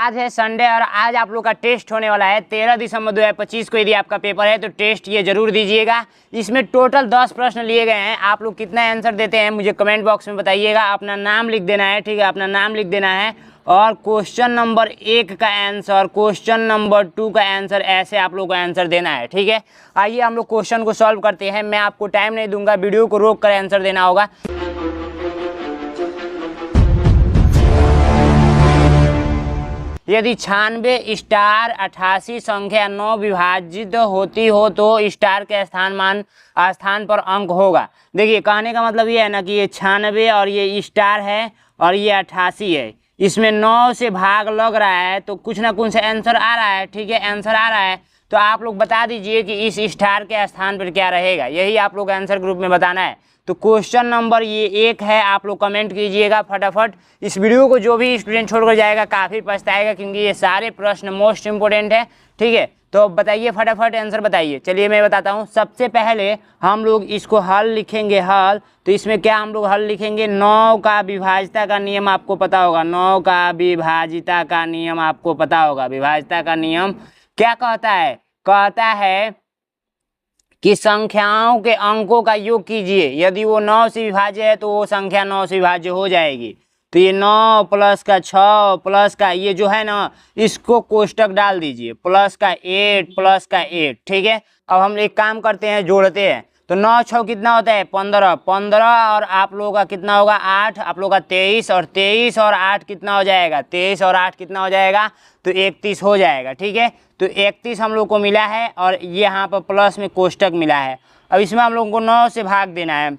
आज है संडे और आज आप लोग का टेस्ट होने वाला है 13 दिसंबर 2025 को। यदि आपका पेपर है तो टेस्ट ये जरूर दीजिएगा। इसमें टोटल 10 प्रश्न लिए गए हैं। आप लोग कितना आंसर देते हैं मुझे कमेंट बॉक्स में बताइएगा। अपना नाम लिख देना है, ठीक है, अपना नाम लिख देना है। और क्वेश्चन नंबर 1 का आंसर, क्वेश्चन नंबर 2 का आंसर, ऐसे आप लोग को आंसर देना है, ठीक है। आइए हम लोग क्वेश्चन को सॉल्व करते हैं। मैं आपको टाइम नहीं दूंगा, वीडियो को रोक कर आंसर देना होगा। यदि 96 स्टार 88 संख्या 9 विभाजित होती हो तो स्टार के स्थान पर अंक होगा। देखिए कहने का मतलब ये है ना कि ये 96 और ये स्टार है और ये 88 है। इसमें 9 से भाग लग रहा है तो कुछ ना कुछ आंसर आ रहा है, ठीक है, आंसर आ रहा है। तो आप लोग बता दीजिए कि इस स्टार के स्थान पर क्या रहेगा। यही आप लोग आंसर ग्रुप में बताना है। तो क्वेश्चन नंबर ये 1 है, आप लोग कमेंट कीजिएगा फटाफट। इस वीडियो को जो भी स्टूडेंट छोड़कर जाएगा काफ़ी पछताएगा, क्योंकि ये सारे प्रश्न मोस्ट इंपोर्टेंट है, ठीक है। तो बताइए फटाफट आंसर बताइए। चलिए मैं बताता हूँ। सबसे पहले हम लोग इसको हल लिखेंगे, हल। तो इसमें क्या हम लोग हल लिखेंगे, 9 का विभाजिता का नियम आपको पता होगा। 9 का विभाजिता का नियम आपको पता होगा। विभाजिता का नियम क्या कहता है, कहता है कि संख्याओं के अंकों का योग कीजिए। यदि वो 9 से विभाज्य है तो वो संख्या 9 से विभाज्य हो जाएगी। तो ये 9 प्लस का 6 प्लस का ये जो है ना, इसको कोष्टक डाल दीजिए, प्लस का 8 प्लस का 8, ठीक है। अब हम एक काम करते हैं, जोड़ते हैं। तो 9 6 कितना होता है 15, 15 और आप लोगों का कितना होगा 8, आप लोगों का 23, और 23 और 8 कितना हो जाएगा, 23 और 8 कितना हो जाएगा, तो 31 हो जाएगा, ठीक है। तो 31 हम लोग को मिला है और ये यहाँ पर प्लस में कोष्टक मिला है। अब इसमें हम लोगों को 9 से भाग देना है,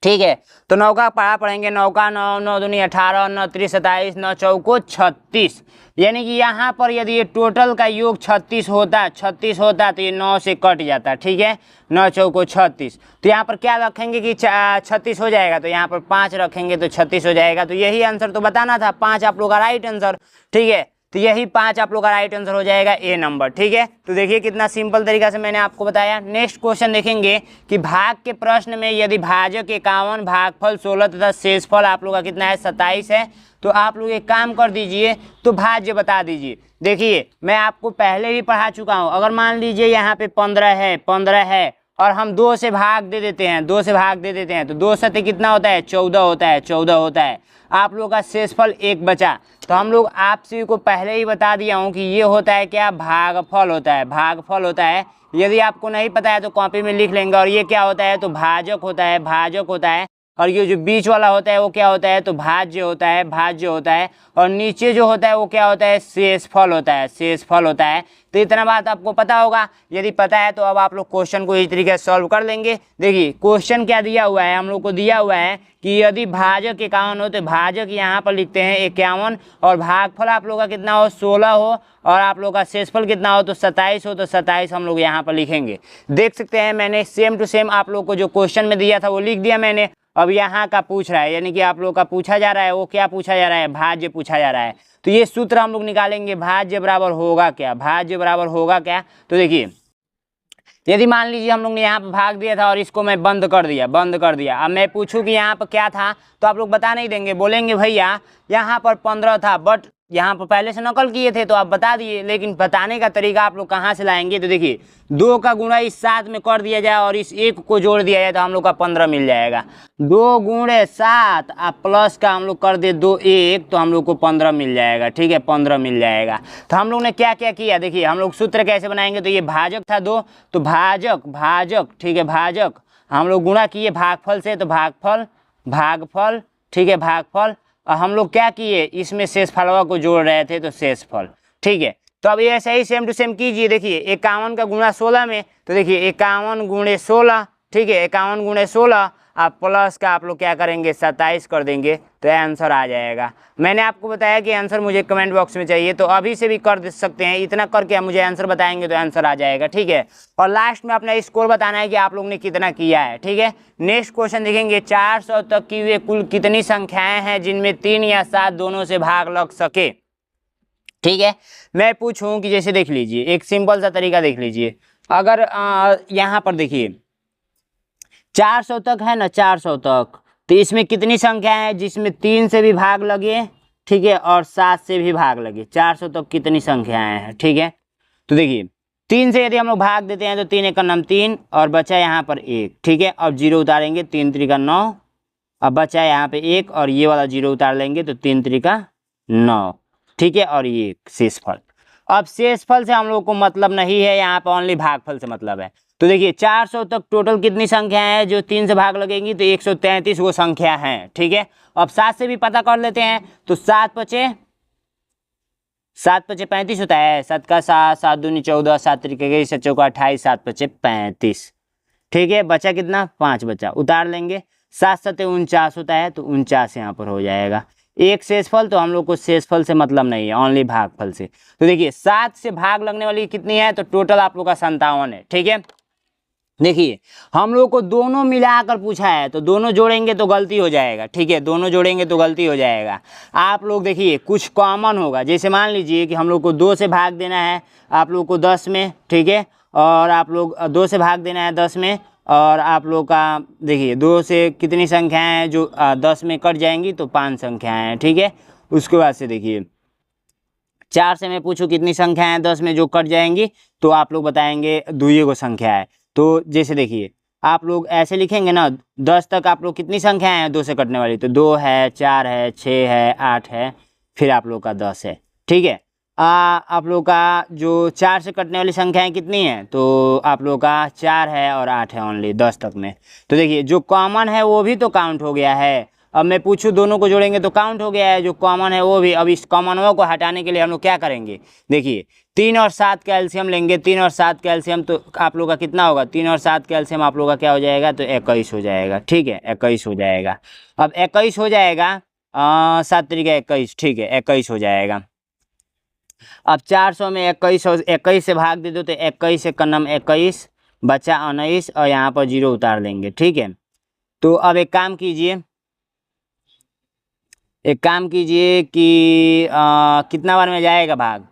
ठीक है। तो 9 का पढ़ा पढ़ेंगे, 9 का 9, 9 दूनी 18, 9 3 27, 9 चौको 36। यानी कि यहाँ पर यदि ये टोटल का योग 36 होता तो ये 9 से कट जाता, ठीक है। 9 चौको 36। तो यहाँ पर क्या रखेंगे कि 36 हो जाएगा, तो यहाँ पर 5 रखेंगे तो 36 हो जाएगा। तो यही आंसर तो बताना था, 5 आप लोग का राइट आंसर, ठीक है। तो यही 5 आप लोग का राइट आंसर हो जाएगा, ए नंबर, ठीक है। तो देखिए कितना सिंपल तरीका से मैंने आपको बताया। नेक्स्ट क्वेश्चन देखेंगे कि भाग के प्रश्न में यदि भाजक 51, भागफल 16 तथा शेषफल आप लोग का कितना है 27 है, तो आप लोग एक काम कर दीजिए, तो भाज्य बता दीजिए। देखिए मैं आपको पहले भी पढ़ा चुका हूँ। अगर मान लीजिए यहाँ पे 15 है और हम 2 से भाग दे देते हैं, 2 से भाग दे देते हैं, तो 2 सत्य कितना होता है 14 होता है, 14 होता है। आप लोगों का शेषफल 1 बचा। तो हम लोग आपसे को पहले ही बता दिया हूँ कि ये होता है क्या, भागफल होता है, भागफल होता है। यदि आपको नहीं पता है तो कॉपी में लिख लेंगे। और ये क्या होता है, तो भाजक होता है, भाजक होता है। और ये जो बीच वाला होता है वो क्या होता है, तो भाज्य होता है, भाज्य होता है। और नीचे जो होता है वो क्या होता है, शेषफल होता है, शेषफल होता है। तो इतना बात आपको पता होगा। यदि पता है तो अब आप लोग क्वेश्चन को इस तरीके से सॉल्व कर लेंगे। देखिए क्वेश्चन क्या दिया हुआ है, हम लोग को दिया हुआ है कि यदि भाजक 51 हो तो भाजक यहाँ पर लिखते हैं 51, और भागफल आप लोग का कितना हो 16 हो, और आप लोग का शेषफल कितना हो तो 27 हो, तो 27 हम लोग यहाँ पर लिखेंगे। देख सकते हैं मैंने सेम टू सेम आप लोग को जो क्वेश्चन में दिया था वो लिख दिया मैंने। अब यहाँ का पूछ रहा है, यानी कि आप लोग का पूछा जा रहा है, वो क्या पूछा जा रहा है, भाज्य पूछा जा रहा है। तो ये सूत्र हम लोग निकालेंगे, भाज्य बराबर होगा क्या, भाज्य बराबर होगा क्या। तो देखिए यदि मान लीजिए हम लोग ने यहाँ पर भाग दिया था और इसको मैं बंद कर दिया। अब मैं पूछूं कि यहाँ पर क्या था, तो आप लोग बता नहीं देंगे, बोलेंगे भैया यहाँ पर 15 था, बट यहाँ पर पहले से नकल किए थे तो आप बता दिए। लेकिन बताने का तरीका आप लोग कहाँ से लाएंगे, तो देखिए 2 का गुणा इस 7 में कर दिया जाए और इस 1 को जोड़ दिया जाए तो हम लोग का 15 मिल जाएगा। 2 गुणे 7 और प्लस का हम लोग कर दे 2 1, तो हम लोग को 15 मिल जाएगा, ठीक है, 15 मिल जाएगा। तो हम लोग ने क्या क्या किया, देखिए हम लोग सूत्र कैसे बनाएंगे। तो ये भाजक था 2, तो भाजक, ठीक है, भाजक हम लोग गुणा किए भागफल से, तो भागफल, ठीक है, भागफल। और हम लोग क्या किए, इसमें शेषफलवा को जोड़ रहे थे, तो शेषफल, ठीक है। तो अब ये ऐसे ही सेम टू सेम कीजिए। देखिए 51 का गुणा 16 में, तो देखिए 51 गुणे 16, ठीक है, 51 गुणे 16, आप प्लस का आप लोग क्या करेंगे 27 कर देंगे, तो आंसर आ जाएगा। मैंने आपको बताया कि आंसर मुझे कमेंट बॉक्स में चाहिए, तो अभी से भी कर सकते हैं। इतना करके आप मुझे आंसर बताएंगे तो आंसर आ जाएगा, ठीक है। और लास्ट में अपना स्कोर बताना है कि आप लोग ने कितना किया है, ठीक है। नेक्स्ट क्वेश्चन देखेंगे, 400 तक की वे कुल कितनी संख्याएं हैं जिनमें 3 या 7 दोनों से भाग लग सके, ठीक है। मैं पूछूं कि जैसे देख लीजिए, एक सिंपल सा तरीका देख लीजिए। अगर यहाँ पर देखिए 400 तक है ना, 400 तक, तो इसमें कितनी संख्या है जिसमें 3 से भी भाग लगे, ठीक है, और 7 से भी भाग लगे। 400 तक कितनी संख्याएं हैं, ठीक है। तो देखिए 3 से यदि हम लोग भाग देते हैं तो 3 एक नम 3 और बचा यहाँ पर 1, ठीक है। अब 0 उतारेंगे, 3 3 9, अब बचा यहाँ पे 1 और ये वाला 0 उतार लेंगे तो 3 3 9, ठीक है। और ये शेषफल। अब शेषफल से हम लोग को मतलब नहीं है, यहाँ पर ओनली भागफल से मतलब है। तो देखिए 400 तक टोटल कितनी संख्या है जो 3 से भाग लगेंगी, तो 133 वो संख्या है, ठीक है। अब 7 से भी पता कर लेते हैं, तो 7 पचे 35 होता है। 7 का 7, 7 दूनी 14, 7 त्रिके 7 चौका 28, 7 पचे 35, ठीक है। बचा कितना, 5 बचा, उतार लेंगे। 7 7 49 होता है, तो 49 यहाँ पर हो जाएगा। एक शेषफल, तो हम लोग को शेषफल से मतलब नहीं है, ओनली भागफल से। तो देखिए 7 से भाग लगने वाली कितनी है, तो टोटल आप लोग का 57 है, ठीक है। देखिए हम लोग को दोनों मिलाकर पूछा है, तो दोनों जोड़ेंगे तो गलती हो जाएगा, ठीक है। दोनों जोड़ेंगे तो गलती हो जाएगा। आप लोग देखिए कुछ कॉमन होगा, जैसे मान लीजिए कि हम लोग को 2 से भाग देना है आप लोग को 10 में, ठीक है। और आप लोग 2 से भाग देना है 10 में, और आप लोग का देखिए 2 से कितनी संख्याएं हैं जो 10 में कट जाएंगी, तो 5 संख्याएं हैं, ठीक है। उसके बाद से देखिए 4 से मैं पूछूं कितनी संख्याएं हैं 10 में जो कट जाएंगी, तो आप लोग बताएंगे 2 को संख्या है। तो जैसे देखिए आप लोग ऐसे लिखेंगे ना, 10 तक आप लोग कितनी संख्याएं हैं 2 से कटने वाली, तो 2 है, 4 है, 6 है, 8 है, फिर आप लोग का 10 है, ठीक है। आप लोग का जो 4 से कटने वाली संख्याएं कितनी हैं, तो आप लोग का 4 है और 8 है ओनली 10 तक में। तो देखिए जो कॉमन है वो भी तो काउंट हो गया है। अब मैं पूछूं दोनों को जोड़ेंगे तो काउंट हो गया है, जो कॉमन है वो भी। अब इस कॉमनों को हटाने के लिए हम लोग क्या करेंगे, देखिए 3 और 7 का एलसीएम लेंगे। 3 और 7 का एलसीएम तो आप लोग का कितना होगा, 3 और 7 का एलसीएम आप लोग का क्या हो जाएगा, तो 21 हो जाएगा, ठीक है। 21 हो जाएगा। अब 21 हो जाएगा, 7 तरीका 21, ठीक है, 21 हो जाएगा। अब 400 में 21 से भाग दे दो, तो 21 से कन्नम 21, बचा 19 और यहाँ पर 0 उतार लेंगे, ठीक है। तो अब एक काम कीजिए कि कितना बार में जाएगा भाग,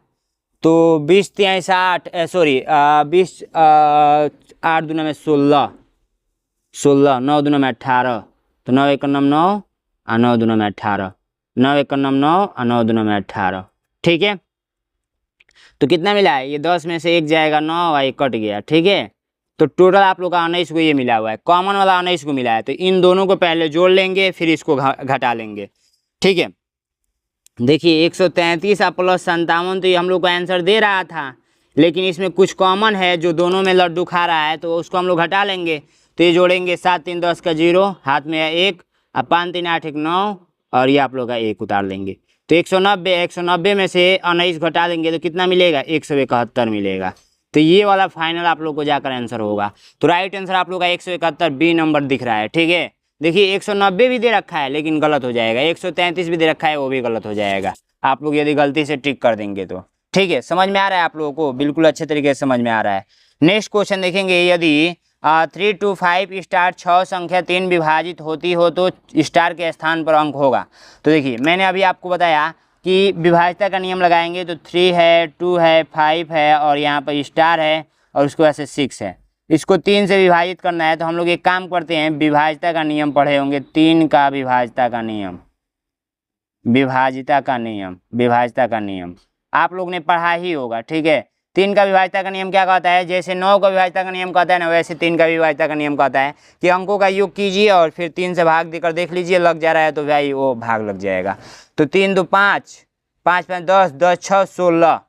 तो 20 3 60, सॉरी 20 8 दूना में 16, 9 दूना में 18, तो 9 एक नम 9 और 9 दूना में 18, 9 एक नम 9 और 9 दूना में 18, ठीक है। तो कितना मिला है, ये 10 में से 1 जाएगा 9 और 1 कट गया, ठीक है। तो टोटल आप लोग का 19 को ये मिला हुआ है, कॉमन वाला 19 को मिला है। तो इन दोनों को पहले जोड़ लेंगे, फिर इसको घटा लेंगे, ठीक है। देखिए 133 प्लस 57, तो ये हम लोग को आंसर दे रहा था, लेकिन इसमें कुछ कॉमन है जो दोनों में लड्डू खा रहा है, तो उसको हम लोग घटा लेंगे। तो ये जोड़ेंगे 7 3 10 का 0, हाथ में है 1, अब 5 3 8 1 9, और ये आप लोग का 1 उतार लेंगे। तो 190 में से 19 घटा देंगे तो कितना मिलेगा, 171 मिलेगा। तो ये वाला फाइनल आप लोग को जाकर आंसर होगा। तो राइट आंसर आप लोग का 171 बी नंबर दिख रहा है, ठीक है। देखिए 190 भी दे रखा है लेकिन गलत हो जाएगा, 133 भी दे रखा है वो भी गलत हो जाएगा, आप लोग यदि गलती से टिक कर देंगे तो, ठीक है। समझ में आ रहा है आप लोगों को, बिल्कुल अच्छे तरीके से समझ में आ रहा है। नेक्स्ट क्वेश्चन देखेंगे, यदि 3 to 5 स्टार 6 संख्या 3 विभाजित होती हो तो स्टार के स्थान पर अंक होगा। तो देखिए मैंने अभी आपको बताया कि विभाज्यता का नियम लगाएंगे, तो 3 है, 2 है, 5 है और यहाँ पर स्टार है और उसके बाद से 6 है। इसको 3 से विभाजित करना है, तो हम लोग एक काम करते हैं, विभाज्यता का नियम पढ़े होंगे, 3 का विभाज्यता का नियम, विभाज्यता का नियम आप लोग ने पढ़ा ही होगा, ठीक है। 3 का विभाज्यता का नियम क्या कहता है, जैसे 9 का विभाज्यता का नियम कहता है ना, वैसे 3 का विभाज्यता का नियम कहता है कि अंकों का योग कीजिए और फिर 3 से भाग देकर देख लीजिए, लग जा रहा है तो भाई वो भाग लग जाएगा। तो 3 2 5, 5 5 10, 10 6 16,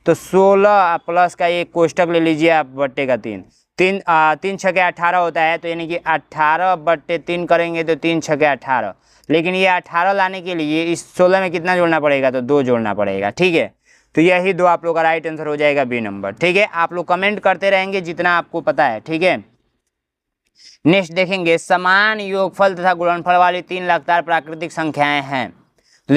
तो 16 प्लस का एक कोष्टक ले लीजिए आप, बट्टे का 3, 3 6 18 होता है, तो यानी कि 18 बट्टे 3 करेंगे तो 3 6 18, लेकिन ये 18 लाने के लिए इस 16 में कितना जोड़ना पड़ेगा, तो 2 जोड़ना पड़ेगा, ठीक है। तो यही 2 आप लोग का राइट आंसर हो जाएगा, बी नंबर, ठीक है। आप लोग कमेंट करते रहेंगे जितना आपको पता है, ठीक है। नेक्स्ट देखेंगे, समान योगफल तथा गुणनफल वाली 3 लगातार प्राकृतिक संख्याएं हैं। तो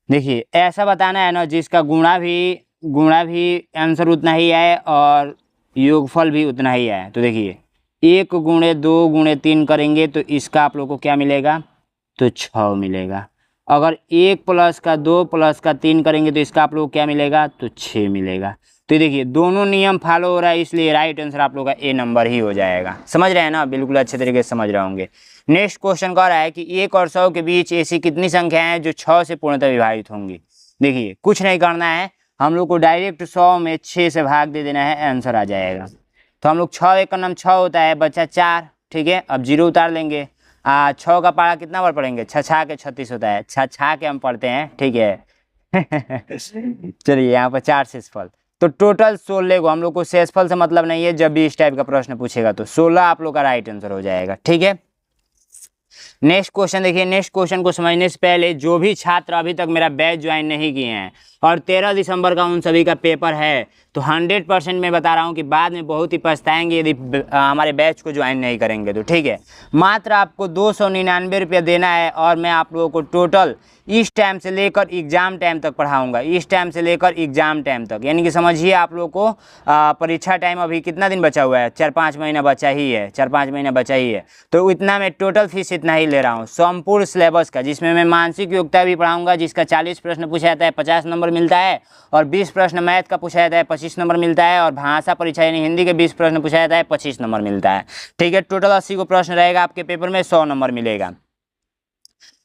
देखिए ऐसा बताना है ना जिसका गुणा भी आंसर उतना ही आए और योगफल भी उतना ही आए। तो देखिए 1 गुणे 2 गुणे 3 करेंगे तो इसका आप लोग को क्या मिलेगा, तो 6 मिलेगा। अगर 1 प्लस का 2 प्लस का 3 करेंगे तो इसका आप लोग क्या मिलेगा, तो 6 मिलेगा। तो देखिए दोनों नियम फॉलो हो रहा है, इसलिए राइट आंसर आप लोग का ए नंबर ही हो जाएगा। समझ रहे हैं ना, बिल्कुल अच्छे तरीके से समझ रहे होंगे। नेक्स्ट क्वेश्चन कह रहा है कि 1 और 100 के बीच ऐसी कितनी संख्याएं हैं जो 6 से पूर्णतः विभाजित होंगी। देखिए कुछ नहीं करना है, हम लोग को डायरेक्ट 100 में 6 से भाग दे देना है, आंसर आ जाएगा। तो हम लोग 6 एक का नाम 6 होता है, बच्चा 4, ठीक है। अब 0 उतार लेंगे। 6 का पारा कितना बार पढ़ेंगे, 6 के 36 होता है, 6 के हम पढ़ते हैं, ठीक है। चलिए यहाँ पर 4 शेषफल, तो टोटल 16 को, हम लोग को शेषफल से मतलब नहीं है, जब भी इस टाइप का प्रश्न पूछेगा तो 16 आप लोग का राइट आंसर हो जाएगा, ठीक है। नेक्स्ट क्वेश्चन देखिए, नेक्स्ट क्वेश्चन को समझने से पहले जो भी छात्र अभी तक मेरा बैच ज्वाइन नहीं किए हैं और 13 दिसंबर का उन सभी का पेपर है, तो 100% मैं बता रहा हूं कि बाद में बहुत ही पछताएंगे यदि हमारे बैच को ज्वाइन नहीं करेंगे तो, ठीक है। मात्र आपको 299 रुपया देना है और मैं आप लोगों को टोटल इस टाइम से लेकर एग्जाम टाइम तक पढ़ाऊंगा, इस टाइम से लेकर एग्जाम टाइम तक, यानी कि समझिए आप लोगों को परीक्षा टाइम अभी कितना दिन बचा हुआ है, 4-5 महीना बचा ही है, 4-5 महीना बचा ही है। तो इतना मैं टोटल फीस इतना ही ले रहा हूँ संपूर्ण सिलेबस का, जिसमें मैं मानसिक योग्यता भी पढ़ाऊंगा, जिसका 40 प्रश्न पूछा जाता है 50 नंबर मिलता है, और 20 प्रश्न मैथ का पूछा जाता है 25 नंबर मिलता है, और भाषा परीक्षा यानी हिंदी के 20 प्रश्न पूछा जाता है 25 नंबर मिलता है, ठीक है। टोटल 80 को प्रश्न रहेगा आपके पेपर में, 100 नंबर मिलेगा।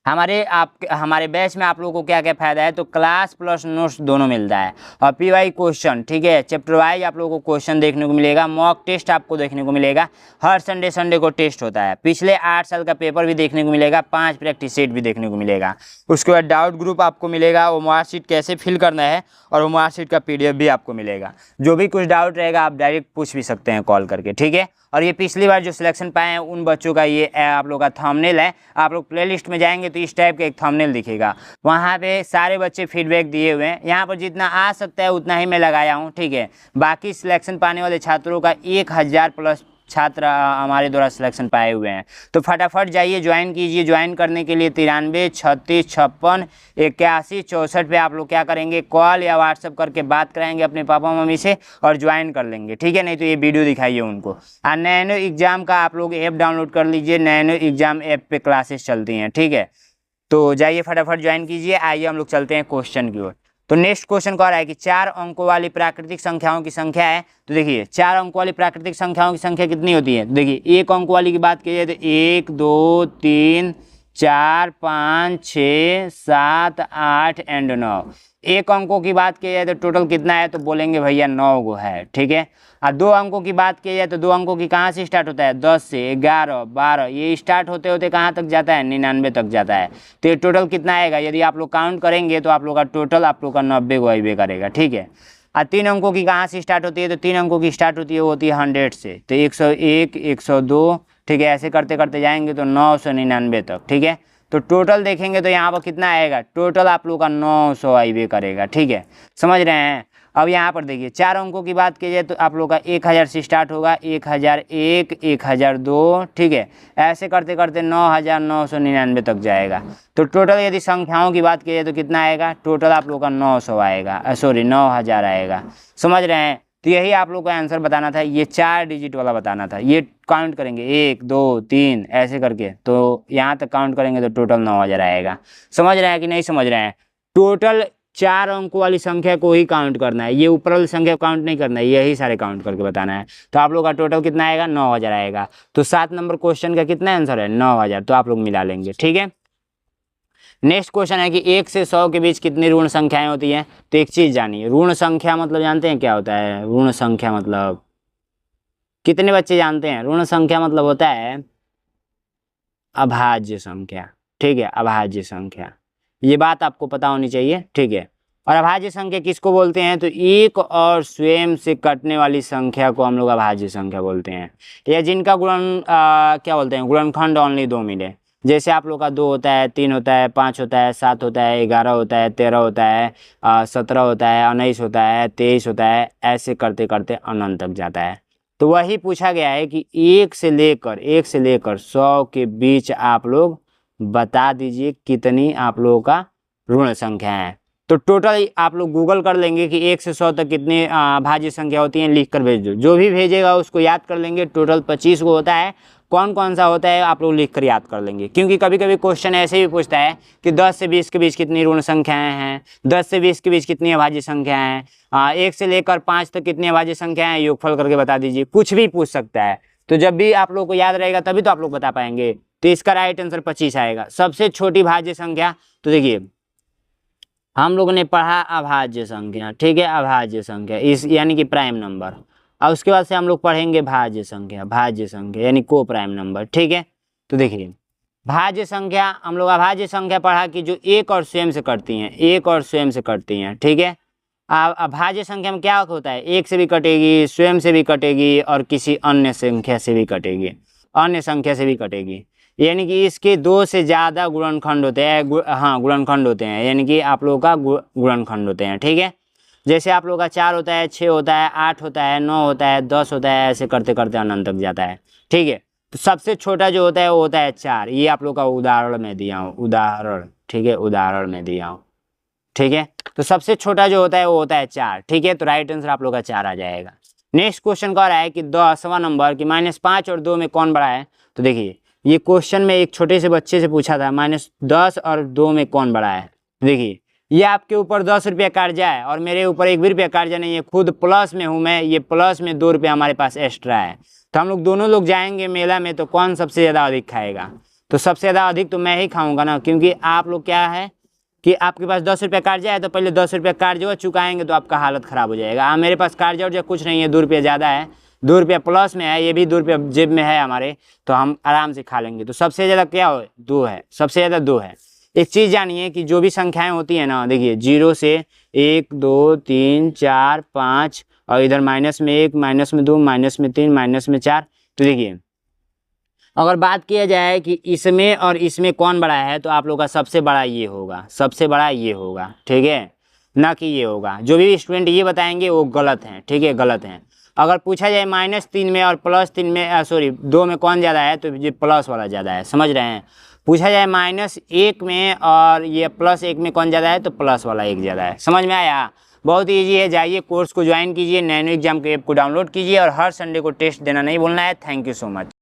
हमारे बैच में आप लोगों को क्या क्या फायदा है, तो क्लास प्लस नोट्स दोनों मिलता है, और पीवाई क्वेश्चन, ठीक है, चैप्टर वाइज आप लोगों को क्वेश्चन देखने को मिलेगा, मॉक टेस्ट आपको देखने को मिलेगा, हर संडे को टेस्ट होता है, पिछले 8 साल का पेपर भी देखने को मिलेगा, 5 प्रैक्टिस सेट भी देखने को मिलेगा। उसके बाद डाउट ग्रुप आपको मिलेगा, वो मार्कशीट कैसे फिल करना है, और वो मार्कशीट का PDF भी आपको मिलेगा। जो भी कुछ डाउट रहेगा आप डायरेक्ट पूछ भी सकते हैं कॉल करके, ठीक है। और ये पिछली बार जो सिलेक्शन पाए हैं उन बच्चों का ये आप लोग का थंबनेल है, आप लोग प्लेलिस्ट में जाएंगे तो इस टाइप का एक थंबनेल दिखेगा, वहाँ पे सारे बच्चे फीडबैक दिए हुए हैं, यहाँ पर जितना आ सकता है उतना ही मैं लगाया हूँ, ठीक है। बाकी सिलेक्शन पाने वाले छात्रों का 1000 प्लस छात्र हमारे द्वारा सिलेक्शन पाए हुए हैं। तो फटाफट जाइए ज्वाइन कीजिए। ज्वाइन करने के लिए 93 36 56 81 64 पे आप लोग क्या करेंगे, कॉल या व्हाट्सअप करके बात कराएंगे अपने पापा मम्मी से और ज्वाइन कर लेंगे, ठीक है। नहीं तो ये वीडियो दिखाइए उनको। और नैनो एग्जाम का आप लोग ऐप डाउनलोड कर लीजिए, नैनो एग्जाम ऐप पे क्लासेस चलती हैं, ठीक है। तो जाइए फटाफट ज्वाइन कीजिए। आइए हम लोग चलते हैं क्वेश्चन की ओर। तो नेक्स्ट क्वेश्चन कह रहा है कि 4 अंकों वाली प्राकृतिक संख्याओं की संख्या है। तो देखिए 4 अंकों वाली प्राकृतिक संख्याओं की संख्या कितनी होती है, तो देखिए 1 अंक वाली की बात की जाए तो 1 2 3 4 5 6 7 8 एंड 9। 1 अंकों की बात की जाए तो टोटल कितना है, तो बोलेंगे भैया 9 गो है, ठीक है। और 2 अंकों की बात की जाए तो 2 अंकों की कहाँ से स्टार्ट होता है, 10 से 11 12, ये स्टार्ट होते होते कहाँ तक जाता है, 99 तक जाता है। तो ये टोटल कितना आएगा, यदि आप लोग काउंट करेंगे तो आप लोग का टोटल आप लोग का 90 को अबे करेगा, ठीक है। और 3 अंकों की कहाँ से स्टार्ट होती है, तो 3 अंकों की स्टार्ट होती है, वो होती है 100 से, तो 101 102, ठीक है। ऐसे करते करते जाएंगे तो 999 तक, ठीक है। तो टोटल देखेंगे तो यहाँ पर कितना आएगा, टोटल आप लोग का 900 आईबे करेगा, ठीक है। समझ रहे हैं। अब यहाँ पर देखिए 4 अंकों की बात की जाए तो आप लोग का 1000 से स्टार्ट होगा, 1001 1002, ठीक है। ऐसे करते करते 9999 तक जाएगा। तो टोटल यदि संख्याओं की बात की जाए तो कितना आएगा, टोटल आप लोग का 900 आएगा, सॉरी 9000 आएगा। समझ रहे हैं। तो यही आप लोग को आंसर बताना था, ये 4 डिजिट वाला बताना था। ये काउंट करेंगे 1 2 3 ऐसे करके, तो यहाँ तक काउंट करेंगे तो टोटल 9000 आएगा। समझ रहे हैं कि नहीं समझ रहे हैं। टोटल 4 अंकों वाली संख्या को ही काउंट करना है, ये ऊपर वाली संख्या काउंट नहीं करना है, यही सारे काउंट करके बताना है। तो आप लोग का टोटल कितना आएगा, 9000 आएगा। तो 7 नंबर क्वेश्चन का कितना आंसर है, 9000। तो आप लोग मिला लेंगे, ठीक है। नेक्स्ट क्वेश्चन है कि 1 से 100 के बीच कितनी ऋण संख्याएं होती हैं। तो एक चीज जानिए, ऋण संख्या मतलब जानते हैं क्या होता है, ऋण संख्या मतलब कितने बच्चे जानते हैं, ऋण संख्या मतलब होता है अभाज्य संख्या, ठीक है। अभाज्य संख्या, ये बात आपको पता होनी चाहिए, ठीक है। और अभाज्य संख्या किसको बोलते हैं, तो एक और स्वयं से कटने वाली संख्या को हम लोग अभाज्य संख्या बोलते हैं, या जिनका गुणन क्या बोलते हैं, गुणनखंड ओनली 2 मिले। जैसे आप लोग का 2 होता है, 3 होता है, 5 होता है, 7 होता है, 11 होता है, 13 होता है, 17 होता है, 19 होता है, 23 होता है, ऐसे करते करते अनंत तक जाता है। तो वही पूछा गया है कि 1 से लेकर 100 के बीच आप लोग बता दीजिए कितनी आप लोगों का ऋण संख्या है। तो टोटल आप लोग गूगल कर लेंगे कि 1 से 100 तक कितनी भाज्य संख्या होती हैं, लिख कर भेज दो। जो भी भेजेगा उसको याद कर लेंगे। टोटल 25 को होता है। कौन कौन सा होता है आप लोग लिख कर याद कर लेंगे, क्योंकि कभी कभी क्वेश्चन ऐसे भी पूछता है कि 10 से 20 के बीच कितनी ऋण संख्याएं हैं, 10 से 20 के बीच कितनी अभाज्य संख्याएं हैं, 1 से लेकर 5 तक कितनी अभाज्य संख्याएं हैं, योगफल करके बता दीजिए। कुछ भी पूछ सकता है। तो जब भी आप लोग को याद रहेगा तभी तो आप लोग बता पाएंगे। तो इसका राइट आंसर 25 आएगा। सबसे छोटी भाज्य संख्या, तो देखिए हम लोगों ने पढ़ा अभाज्य संख्या, ठीक है, अभाज्य संख्या इस यानी कि प्राइम नंबर। और उसके बाद से हम लोग पढ़ेंगे भाज्य संख्या यानी को प्राइम नंबर, ठीक है। तो देखिए भाज्य संख्या, हम लोग अभाज्य संख्या पढ़ा कि जो एक और स्वयं से करती हैं, ठीक है। अभाज्य संख्या में क्या होता है, एक से भी कटेगी, स्वयं से भी कटेगी और किसी अन्य संख्या से भी कटेगी, यानी कि इसके 2 से ज़्यादा गुणनखंड होते हैं। गुणनखंड होते हैं, यानी कि आप लोगों का गुणनखंड होते हैं, ठीक है। जैसे आप लोगों का 4 होता है, 6 होता है, 8 होता है, 9 होता है, 10 होता है, ऐसे करते करते अनंत तक जाता है, ठीक है। तो सबसे छोटा जो होता है वो होता है 4। ये आप लोग का उदाहरण में दिया हूँ, ठीक है। तो सबसे छोटा जो होता है वो होता है 4, ठीक है। तो राइट आंसर आप लोग का 4 आ जाएगा। नेक्स्ट क्वेश्चन कह रहा है कि 10वां नंबर कि -5 और 2 में कौन बड़ा है। तो देखिए ये क्वेश्चन में एक छोटे से बच्चे से पूछा था, -10 और 2 में कौन बड़ा है। देखिए ये आपके ऊपर 10 रुपया कर्जा है और मेरे ऊपर 1 भी रुपया कर्जा नहीं है, खुद प्लस में हूँ मैं, ये प्लस में 2 रुपया हमारे पास एक्स्ट्रा है। तो हम लोग दोनों लोग जाएंगे मेला में, तो कौन सबसे ज़्यादा अधिक खाएगा। तो सबसे ज़्यादा अधिक तो मैं ही खाऊंगा ना, क्योंकि आप लोग क्या है कि आपके पास 10 रुपया कर्जा है, तो पहले 10 रुपया कर्जा चुकाएंगे तो आपका हालत ख़राब हो जाएगा। मेरे पास कर्जा उर्जा कुछ नहीं है, 2 रुपया ज़्यादा है, 2 रुपया प्लस में है, ये भी 2 रुपया जेब में है हमारे, तो हम आराम से खा लेंगे। तो सबसे ज़्यादा क्या हो, 2 है, सबसे ज़्यादा 2 है। एक चीज़ जानिए कि जो भी संख्याएं होती हैं ना, देखिए 0 से 1 2 3 4 5 और इधर -1 -2 -3 -4। तो देखिए अगर बात किया जाए कि इसमें और इसमें कौन बड़ा है, तो आप लोग का सबसे बड़ा ये होगा, ठीक है, ना कि ये होगा। जो भी स्टूडेंट ये बताएंगे वो गलत हैं, ठीक है, गलत हैं। अगर पूछा जाए -3 में और +3 में 2 में कौन ज़्यादा है, तो ये प्लस वाला ज़्यादा है, समझ रहे हैं। पूछा जाए -1 में और ये +1 में कौन ज़्यादा है, तो प्लस वाला 1 ज़्यादा है। समझ में आया। बहुत ईजी है। जाइए कोर्स को ज्वाइन कीजिए, नैनो एग्जाम के ऐप को डाउनलोड कीजिए और हर संडे को टेस्ट देना नहीं भूलना है। Thank you so much.